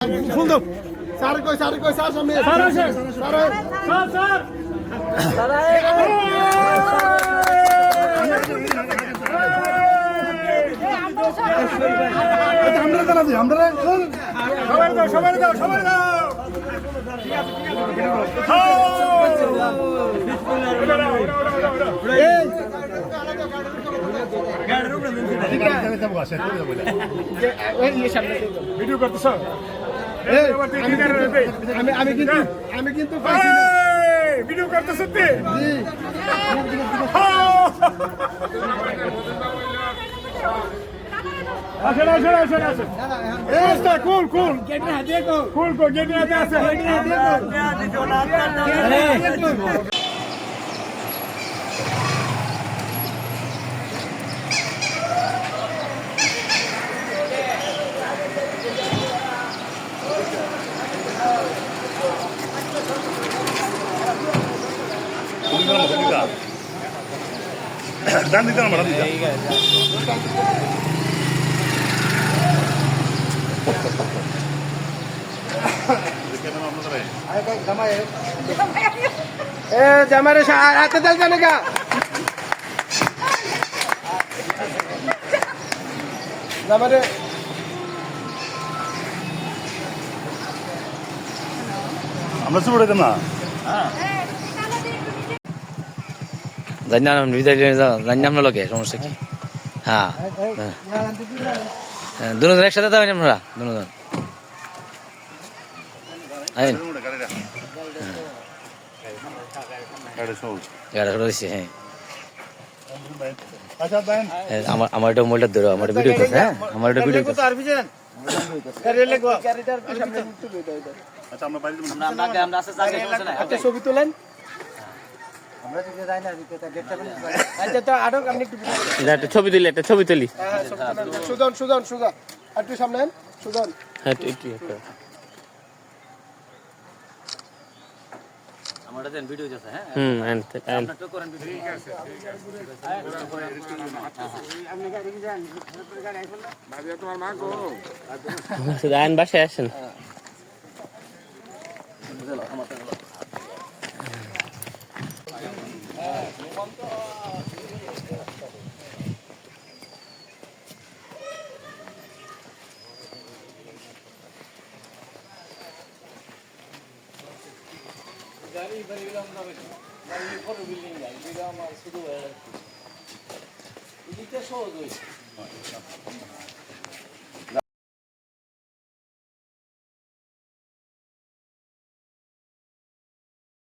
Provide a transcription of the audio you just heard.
ফুল দাও স্যার কই স্যার সামনে স্যার আসে স্যার আমরা দাঁড়াচ্ছি আমরা সবাই দাও ভিডিও করতেছ আমি কিন্তু ভিডিও করতেছ কুল গেটের হাতে আছে Dan di dalam, Dan di dalam. जमारे हाथ चल जाने का जमारे আমরা শুরু করে না জান্নাম জান্নাম লোকে সমস্যা কি হ্যাঁ দুজন একসাথে যাবেন আপনারা দুজন আইন গাড়ি রয়েছে হ্যাঁ আমার এটা মোবাইলটা ধরো আমার ভিডিও করছে হ্যাঁ আমার এটা ভিডিও করছে ছবি তোলেন একটা ছবি তুলি সুজন একটু সামনে সুজন আমার ভিডিও আছে হ্যাঁ আইন বাসায় আসেন গাড়ি বাড়ি গেলাম না গাড়ি ফটো বিল্ডিং গাড়ি এটা আমার শুধু এদিকে সহজ হয়েছে